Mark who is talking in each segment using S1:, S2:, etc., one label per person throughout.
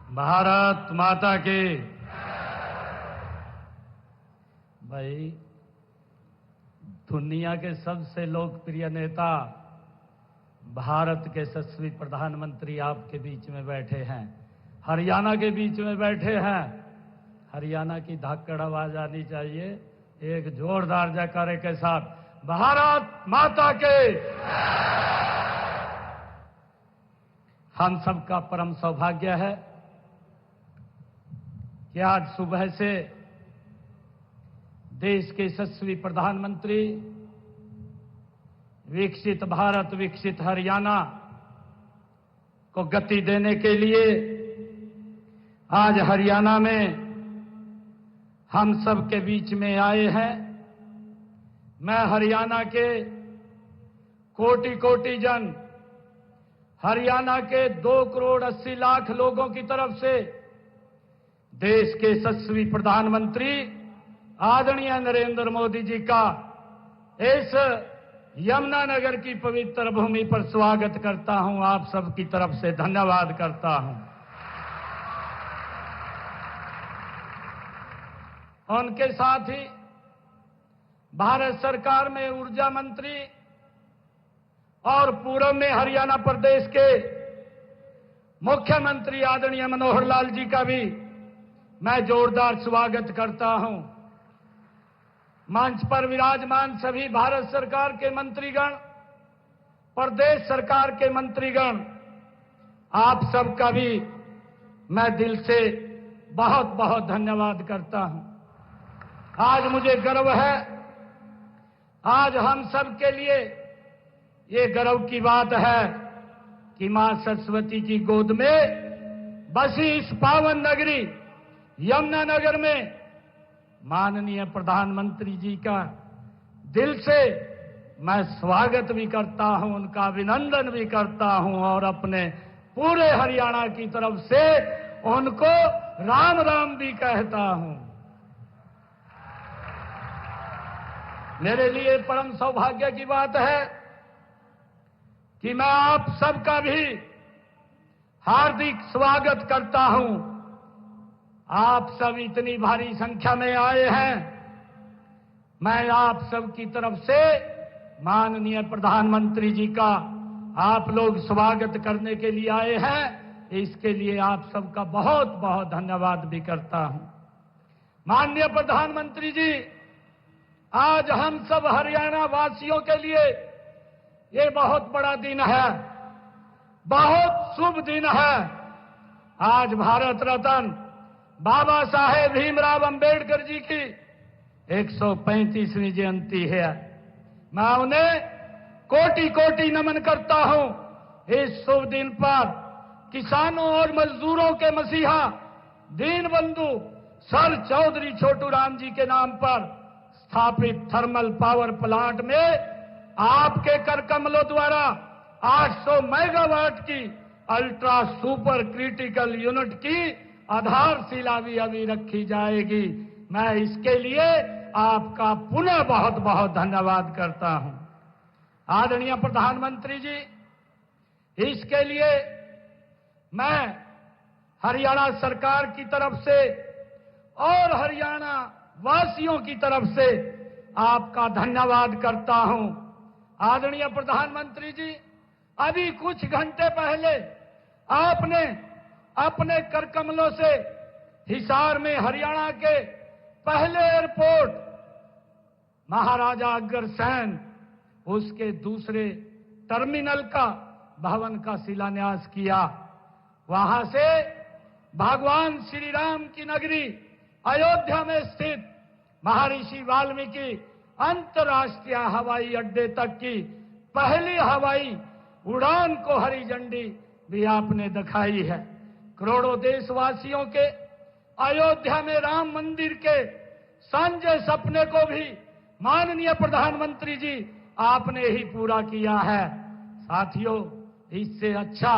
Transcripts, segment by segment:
S1: भारत माता की। भाई, दुनिया के सबसे लोकप्रिय नेता भारत के यशस्वी प्रधानमंत्री आपके बीच में बैठे हैं, हरियाणा के बीच में बैठे हैं। हरियाणा की धाकड़ आवाज आनी चाहिए एक जोरदार जयकारे के साथ, भारत माता के। हम सबका परम सौभाग्य है कि आज सुबह से देश के यशस्वी प्रधानमंत्री विकसित भारत विकसित हरियाणा को गति देने के लिए आज हरियाणा में हम सब के बीच में आए हैं। मैं हरियाणा के कोटि कोटि जन, हरियाणा के 2 करोड़ 80 लाख लोगों की तरफ से देश के यशस्वी प्रधानमंत्री आदरणीय नरेंद्र मोदी जी का इस यमुनानगर की पवित्र भूमि पर स्वागत करता हूं। आप सबकी तरफ से धन्यवाद करता हूं। उनके साथ ही भारत सरकार में ऊर्जा मंत्री और पूर्व में हरियाणा प्रदेश के मुख्यमंत्री आदरणीय मनोहर लाल जी का भी मैं जोरदार स्वागत करता हूं। मंच पर विराजमान सभी भारत सरकार के मंत्रीगण, प्रदेश सरकार के मंत्रीगण, आप सबका भी मैं दिल से बहुत बहुत धन्यवाद करता हूं। आज मुझे गर्व है, आज हम सब के लिए ये गर्व की बात है कि मां सरस्वती की गोद में बसी इस पावन नगरी यमुनानगर में माननीय प्रधानमंत्री जी का दिल से मैं स्वागत भी करता हूं, उनका अभिनंदन भी करता हूं और अपने पूरे हरियाणा की तरफ से उनको राम राम भी कहता हूं। मेरे लिए परम सौभाग्य की बात है कि मैं आप सबका भी हार्दिक स्वागत करता हूं। आप सब इतनी भारी संख्या में आए हैं। मैं आप सब की तरफ से माननीय प्रधानमंत्री जी का आप लोग स्वागत करने के लिए आए हैं, इसके लिए आप सबका बहुत बहुत धन्यवाद भी करता हूं। माननीय प्रधानमंत्री जी, आज हम सब हरियाणा वासियों के लिए ये बहुत बड़ा दिन है, बहुत शुभ दिन है। आज भारत रत्न बाबा साहेब भीमराव अंबेडकर जी की 135वीं जयंती है। मैं उन्हें कोटि कोटि नमन करता हूं। इस शुभ दिन पर किसानों और मजदूरों के मसीहा दीनबंधु सर चौधरी छोटू राम जी के नाम पर स्थापित थर्मल पावर प्लांट में आपके कर कमलों द्वारा 800 मेगावाट की अल्ट्रा सुपर क्रिटिकल यूनिट की आधारशिला भी अभी रखी जाएगी। मैं इसके लिए आपका पुनः बहुत बहुत धन्यवाद करता हूं। आदरणीय प्रधानमंत्री जी, इसके लिए मैं हरियाणा सरकार की तरफ से और हरियाणा वासियों की तरफ से आपका धन्यवाद करता हूं। आदरणीय प्रधानमंत्री जी, अभी कुछ घंटे पहले आपने अपने कर कमलों से हिसार में हरियाणा के पहले एयरपोर्ट महाराजा अग्रसेन उसके दूसरे टर्मिनल का भवन का शिलान्यास किया। वहां से भगवान श्री राम की नगरी अयोध्या में स्थित महर्षि वाल्मीकि अंतर्राष्ट्रीय हवाई अड्डे तक की पहली हवाई उड़ान को हरी झंडी भी आपने दिखाई है। करोड़ों देशवासियों के अयोध्या में राम मंदिर के सांझे सपने को भी माननीय प्रधानमंत्री जी आपने ही पूरा किया है। साथियों, इससे अच्छा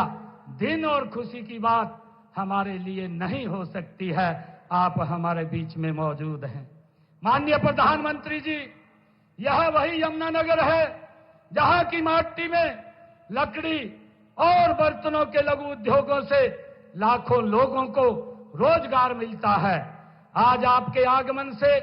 S1: दिन और खुशी की बात हमारे लिए नहीं हो सकती है। आप हमारे बीच में मौजूद हैं। माननीय प्रधानमंत्री जी, यह वही यमुनानगर है जहां की माटी में लकड़ी और बर्तनों के लघु उद्योगों से लाखों लोगों को रोजगार मिलता है। आज आपके आगमन से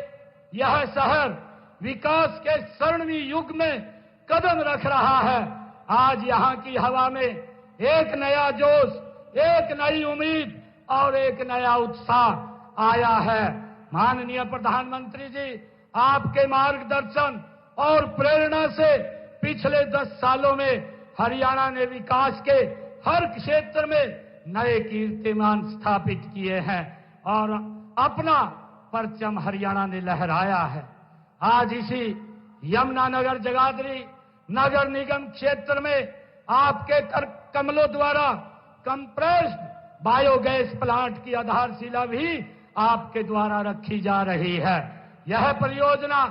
S1: यह शहर विकास के स्वर्णिम युग में कदम रख रहा है। आज यहाँ की हवा में एक नया जोश, एक नई उम्मीद और एक नया उत्साह आया है। माननीय प्रधानमंत्री जी, आपके मार्गदर्शन और प्रेरणा से पिछले 10 सालों में हरियाणा ने विकास के हर क्षेत्र में नए कीर्तिमान स्थापित किए हैं और अपना परचम हरियाणा ने लहराया है। आज इसी यमुनानगर जगाधरी नगर निगम क्षेत्र में आपके कर कमलों द्वारा कंप्रेस्ड बायोगैस प्लांट की आधारशिला भी आपके द्वारा रखी जा रही है। यह परियोजना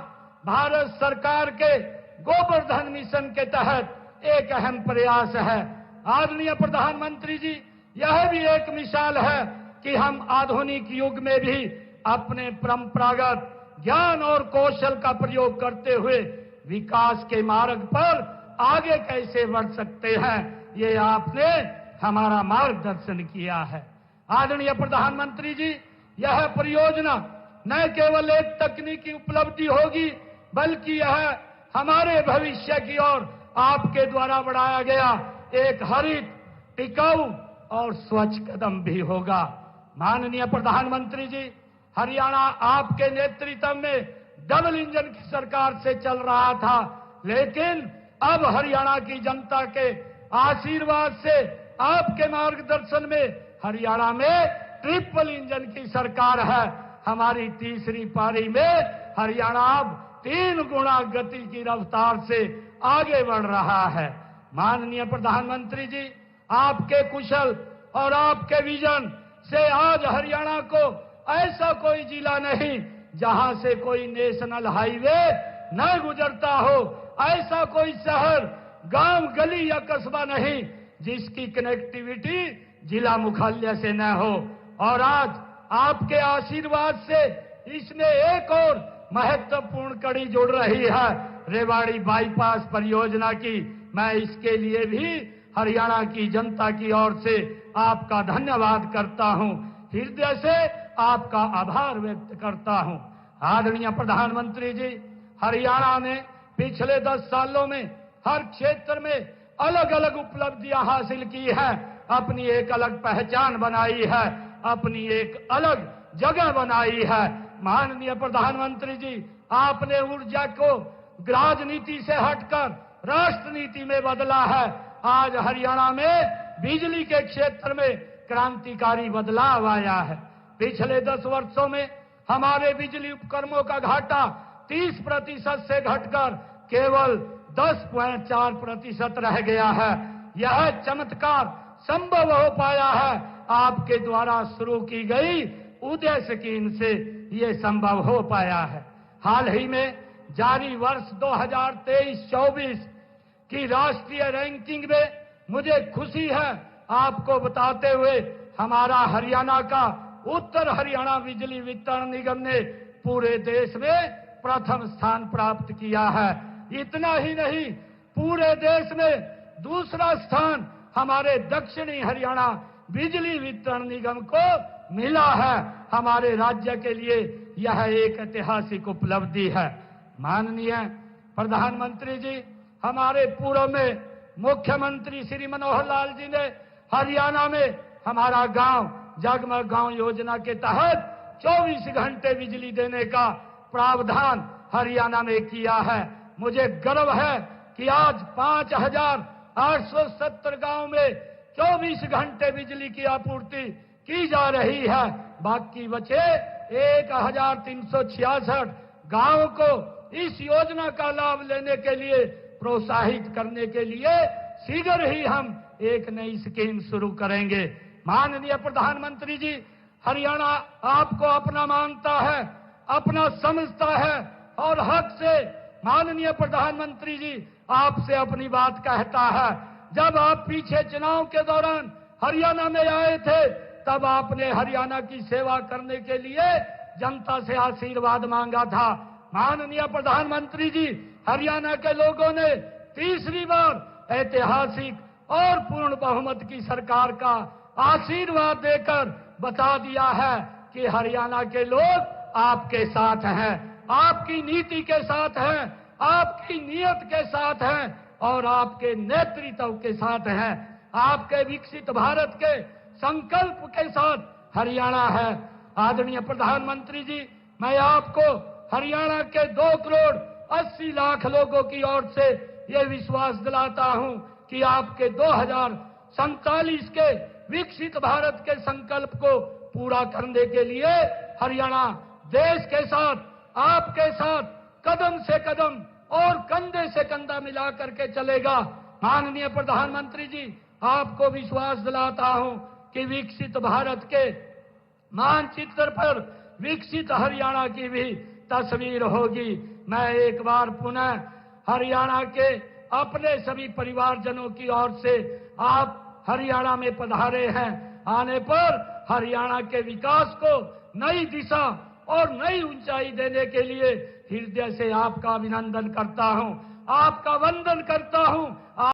S1: भारत सरकार के गोवर्धन मिशन के तहत एक अहम प्रयास है। आदरणीय प्रधानमंत्री जी, यह भी एक मिसाल है कि हम आधुनिक युग में भी अपने परंपरागत ज्ञान और कौशल का प्रयोग करते हुए विकास के मार्ग पर आगे कैसे बढ़ सकते हैं, ये आपने हमारा मार्गदर्शन किया है। आदरणीय प्रधानमंत्री जी, यह परियोजना न केवल एक तकनीकी उपलब्धि होगी बल्कि यह हमारे भविष्य की ओर आपके द्वारा बढ़ाया गया एक हरित, टिकाऊ और स्वच्छ कदम भी होगा। माननीय प्रधानमंत्री जी, हरियाणा आपके नेतृत्व में डबल इंजन की सरकार से चल रहा था, लेकिन अब हरियाणा की जनता के आशीर्वाद से आपके मार्गदर्शन में हरियाणा में ट्रिपल इंजन की सरकार है। हमारी तीसरी पारी में हरियाणा अब 3 गुना गति की रफ्तार से आगे बढ़ रहा है। माननीय प्रधानमंत्री जी, आपके कुशल और आपके विजन से आज हरियाणा को ऐसा कोई जिला नहीं जहां से कोई नेशनल हाईवे न गुजरता हो, ऐसा कोई शहर, गांव, गली या कस्बा नहीं जिसकी कनेक्टिविटी जिला मुख्यालय से न हो। और आज आपके आशीर्वाद से इसमें एक और महत्वपूर्ण कड़ी जुड़ रही है, रेवाड़ी बाईपास परियोजना की। मैं इसके लिए भी हरियाणा की जनता की ओर से आपका धन्यवाद करता हूं, हृदय से आपका आभार व्यक्त करता हूं। आदरणीय प्रधानमंत्री जी, हरियाणा ने पिछले 10 सालों में हर क्षेत्र में अलग अलग उपलब्धियां हासिल की है, अपनी एक अलग पहचान बनाई है, अपनी एक अलग जगह बनाई है। माननीय प्रधानमंत्री जी, आपने ऊर्जा को राजनीति से हटकर राष्ट्र नीति में बदला है। आज हरियाणा में बिजली के क्षेत्र में क्रांतिकारी बदलाव आया है। पिछले 10 वर्षों में हमारे बिजली उपकरणों का घाटा 30% से घटकर केवल 10.4% रह गया है। यह चमत्कार संभव हो पाया है आपके द्वारा शुरू की गई उदय स्कीम से ये संभव हो पाया है। हाल ही में जारी वर्ष 2023-24 की राष्ट्रीय रैंकिंग में मुझे खुशी है आपको बताते हुए हमारा हरियाणा का उत्तर हरियाणा बिजली वितरण निगम ने पूरे देश में प्रथम स्थान प्राप्त किया है। इतना ही नहीं, पूरे देश में दूसरा स्थान हमारे दक्षिणी हरियाणा बिजली वितरण निगम को मिला है। हमारे राज्य के लिए यह एक ऐतिहासिक उपलब्धि है। माननीय प्रधानमंत्री जी, हमारे पूर्व में मुख्यमंत्री श्री मनोहर लाल जी ने हरियाणा में हमारा गांव जगमग गांव योजना के तहत 24 घंटे बिजली देने का प्रावधान हरियाणा में किया है। मुझे गर्व है कि आज 5,870 गांव में 24 घंटे बिजली की आपूर्ति की जा रही है। बाकी बचे 1,366 गांव को इस योजना का लाभ लेने के लिए प्रोत्साहित करने के लिए शीघ्र ही हम एक नई स्कीम शुरू करेंगे। माननीय प्रधानमंत्री जी, हरियाणा आपको अपना मानता है, अपना समझता है और हक से माननीय प्रधानमंत्री जी आपसे अपनी बात कहता है। जब आप पीछे चुनाव के दौरान हरियाणा में आए थे, तब आपने हरियाणा की सेवा करने के लिए जनता से आशीर्वाद मांगा था। माननीय प्रधानमंत्री जी, हरियाणा के लोगों ने तीसरी बार ऐतिहासिक और पूर्ण बहुमत की सरकार का आशीर्वाद देकर बता दिया है कि हरियाणा के लोग आपके साथ हैं, आपकी नीति के साथ हैं, आपकी नीयत के साथ हैं और आपके नेतृत्व के साथ हैं। आपके विकसित भारत के संकल्प के साथ हरियाणा है। आदरणीय प्रधानमंत्री जी, मैं आपको हरियाणा के 2 करोड़ 80 लाख लोगों की ओर से ये विश्वास दिलाता हूं कि आपके 2047 के विकसित भारत के संकल्प को पूरा करने के लिए हरियाणा देश के साथ, आपके साथ कदम से कदम और कंधे से कंधा मिला करके चलेगा। माननीय प्रधानमंत्री जी, आपको विश्वास दिलाता हूं कि विकसित भारत के मानचित्र पर विकसित हरियाणा की भी तस्वीर होगी। मैं एक बार पुनः हरियाणा के अपने सभी परिवारजनों की ओर से आप हरियाणा में पधारे हैं, आने पर हरियाणा के विकास को नई दिशा और नई ऊंचाई देने के लिए हृदय से आपका अभिनंदन करता हूं, आपका वंदन करता हूं।